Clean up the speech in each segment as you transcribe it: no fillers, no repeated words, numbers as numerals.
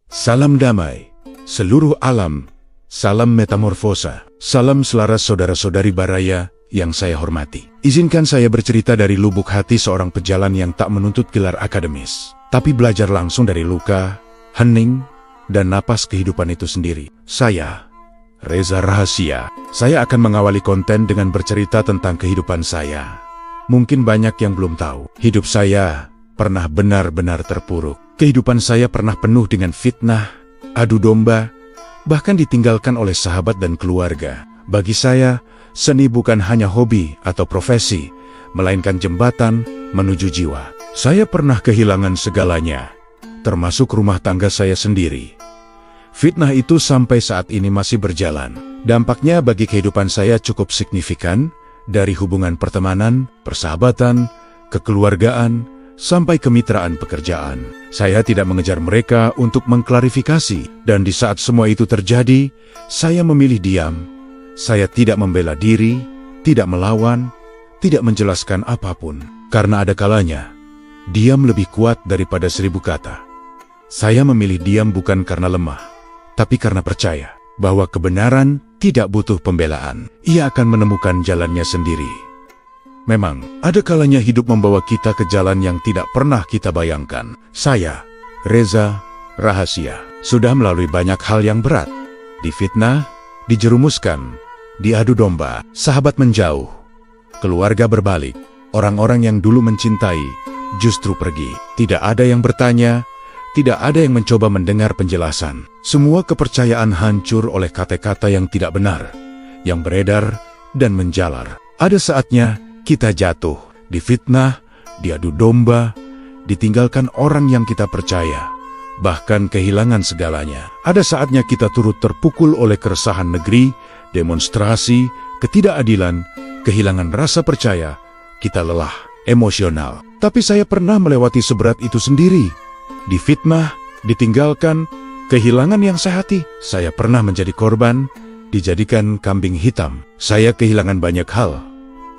Salam damai, seluruh alam, salam metamorfosa, salam selaras saudara-saudari Baraya yang saya hormati. Izinkan saya bercerita dari lubuk hati seorang pejalan yang tak menuntut gelar akademis, tapi belajar langsung dari luka, hening, dan napas kehidupan itu sendiri. Saya, Reza Rahasia. Saya akan mengawali konten dengan bercerita tentang kehidupan saya. Mungkin banyak yang belum tahu, hidup saya pernah benar-benar terpuruk. Kehidupan saya pernah penuh dengan fitnah, adu domba, bahkan ditinggalkan oleh sahabat dan keluarga. Bagi saya, seni bukan hanya hobi atau profesi, melainkan jembatan menuju jiwa. Saya pernah kehilangan segalanya, termasuk rumah tangga saya sendiri. Fitnah itu sampai saat ini masih berjalan. Dampaknya bagi kehidupan saya cukup signifikan, dari hubungan pertemanan, persahabatan, kekeluargaan, sampai kemitraan pekerjaan. Saya tidak mengejar mereka untuk mengklarifikasi, dan di saat semua itu terjadi, saya memilih diam. Saya tidak membela diri, tidak melawan, tidak menjelaskan apapun. Karena ada kalanya, diam lebih kuat daripada 1000 kata. Saya memilih diam bukan karena lemah, tapi karena percaya bahwa kebenaran tidak butuh pembelaan. Ia akan menemukan jalannya sendiri. Memang, ada kalanya hidup membawa kita ke jalan yang tidak pernah kita bayangkan. Saya, Reza Rahasia, sudah melalui banyak hal yang berat. Difitnah, dijerumuskan, diadu domba, sahabat menjauh, keluarga berbalik, orang-orang yang dulu mencintai justru pergi. Tidak ada yang bertanya, tidak ada yang mencoba mendengar penjelasan. Semua kepercayaan hancur oleh kata-kata yang tidak benar, yang beredar dan menjalar. Ada saatnya kita jatuh, difitnah, diadu domba, ditinggalkan orang yang kita percaya, bahkan kehilangan segalanya. Ada saatnya kita turut terpukul oleh keresahan negeri, demonstrasi, ketidakadilan, kehilangan rasa percaya, kita lelah, emosional. Tapi saya pernah melewati seberat itu sendiri. Difitnah, ditinggalkan, kehilangan yang sehati. Saya pernah menjadi korban, dijadikan kambing hitam. Saya kehilangan banyak hal.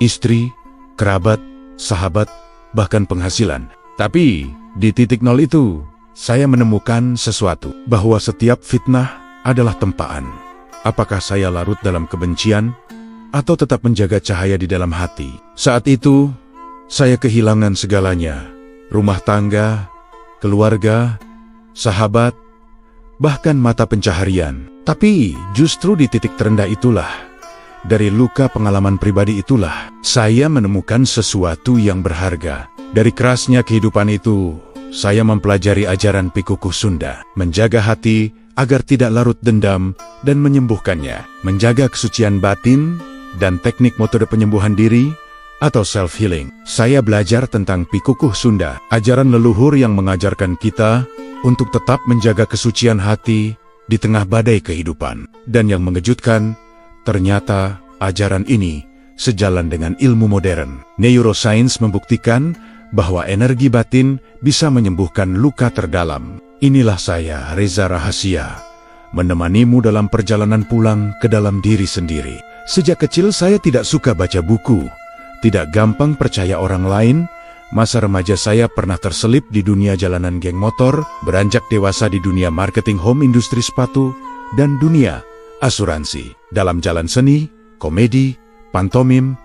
Istri, kerabat, sahabat, bahkan penghasilan. Tapi, di titik nol itu, saya menemukan sesuatu, bahwa setiap fitnah adalah tempaan. Apakah saya larut dalam kebencian, atau tetap menjaga cahaya di dalam hati? Saat itu, saya kehilangan segalanya. Rumah tangga, keluarga, sahabat, bahkan mata pencaharian. Tapi, justru di titik terendah itulah, dari luka pengalaman pribadi itulah, saya menemukan sesuatu yang berharga. Dari kerasnya kehidupan itu, saya mempelajari ajaran Pikukuh Sunda, menjaga hati agar tidak larut dendam dan menyembuhkannya, menjaga kesucian batin dan teknik metode penyembuhan diri atau self-healing. Saya belajar tentang Pikukuh Sunda, ajaran leluhur yang mengajarkan kita untuk tetap menjaga kesucian hati di tengah badai kehidupan. Dan yang mengejutkan, ternyata ajaran ini sejalan dengan ilmu modern. Neuroscience membuktikan bahwa energi batin bisa menyembuhkan luka terdalam. Inilah saya, Reza Rahasia, menemanimu dalam perjalanan pulang ke dalam diri sendiri. Sejak kecil saya tidak suka baca buku, tidak gampang percaya orang lain. Masa remaja saya pernah terselip di dunia jalanan geng motor, beranjak dewasa di dunia marketing home industri sepatu, dan dunia asuransi. Dalam jalan seni, komedi, pantomim,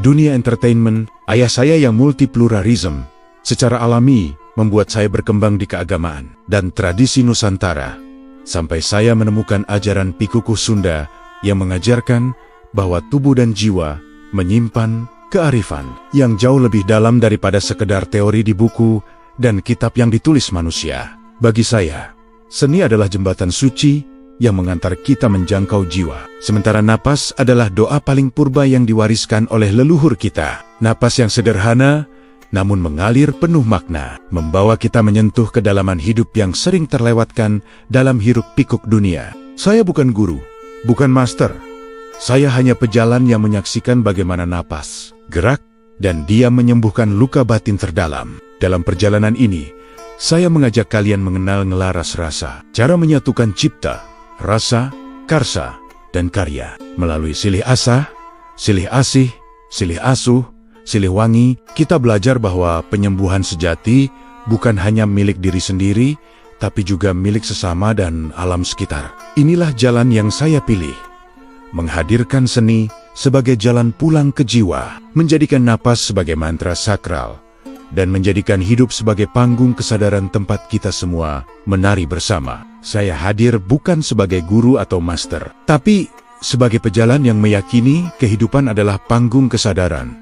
dunia entertainment, ayah saya yang multipluralism secara alami membuat saya berkembang di keagamaan dan tradisi Nusantara, sampai saya menemukan ajaran Pikukuh Sunda yang mengajarkan bahwa tubuh dan jiwa menyimpan kearifan yang jauh lebih dalam daripada sekedar teori di buku dan kitab yang ditulis manusia. Bagi saya, seni adalah jembatan suci yang mengantar kita menjangkau jiwa. Sementara napas adalah doa paling purba yang diwariskan oleh leluhur kita. Napas yang sederhana, namun mengalir penuh makna, membawa kita menyentuh kedalaman hidup yang sering terlewatkan dalam hiruk pikuk dunia. Saya bukan guru, bukan master. Saya hanya pejalan yang menyaksikan bagaimana napas, gerak, dan diam menyembuhkan luka batin terdalam. Dalam perjalanan ini, saya mengajak kalian mengenal ngelaras rasa, cara menyatukan cipta, rasa, karsa, dan karya. Melalui silih asa, silih asih, silih asuh, silih wangi, kita belajar bahwa penyembuhan sejati bukan hanya milik diri sendiri, tapi juga milik sesama dan alam sekitar. Inilah jalan yang saya pilih. Menghadirkan seni sebagai jalan pulang ke jiwa, menjadikan napas sebagai mantra sakral, dan menjadikan hidup sebagai panggung kesadaran tempat kita semua menari bersama. Saya hadir bukan sebagai guru atau master, tapi sebagai pejalan yang meyakini kehidupan adalah panggung kesadaran,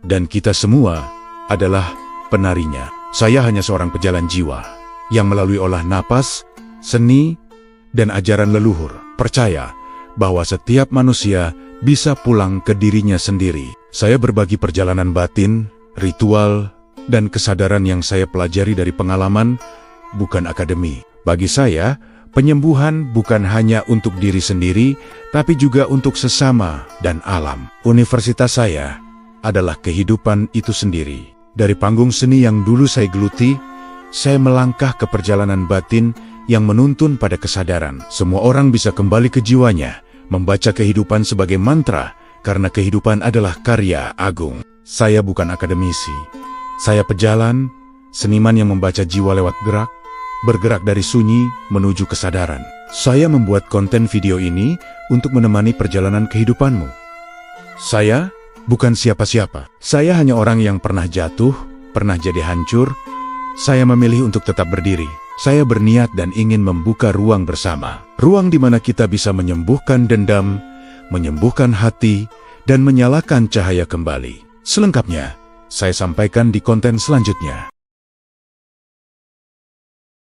dan kita semua adalah penarinya. Saya hanya seorang pejalan jiwa yang melalui olah napas, seni, dan ajaran leluhur percaya bahwa setiap manusia bisa pulang ke dirinya sendiri. Saya berbagi perjalanan batin, ritual, dan kesadaran yang saya pelajari dari pengalaman, bukan akademi. Bagi saya, penyembuhan bukan hanya untuk diri sendiri, tapi juga untuk sesama dan alam. Universitas saya adalah kehidupan itu sendiri. Dari panggung seni yang dulu saya geluti, saya melangkah ke perjalanan batin yang menuntun pada kesadaran. Semua orang bisa kembali ke jiwanya, membaca kehidupan sebagai mantra, karena kehidupan adalah karya agung. Saya bukan akademisi. Saya pejalan, seniman yang membaca jiwa lewat gerak, bergerak dari sunyi menuju kesadaran. Saya membuat konten video ini untuk menemani perjalanan kehidupanmu. Saya bukan siapa-siapa. Saya hanya orang yang pernah jatuh, pernah jadi hancur. Saya memilih untuk tetap berdiri. Saya berniat dan ingin membuka ruang bersama. Ruang di mana kita bisa menyembuhkan dendam, menyembuhkan hati, dan menyalakan cahaya kembali. Selengkapnya, saya sampaikan di konten selanjutnya.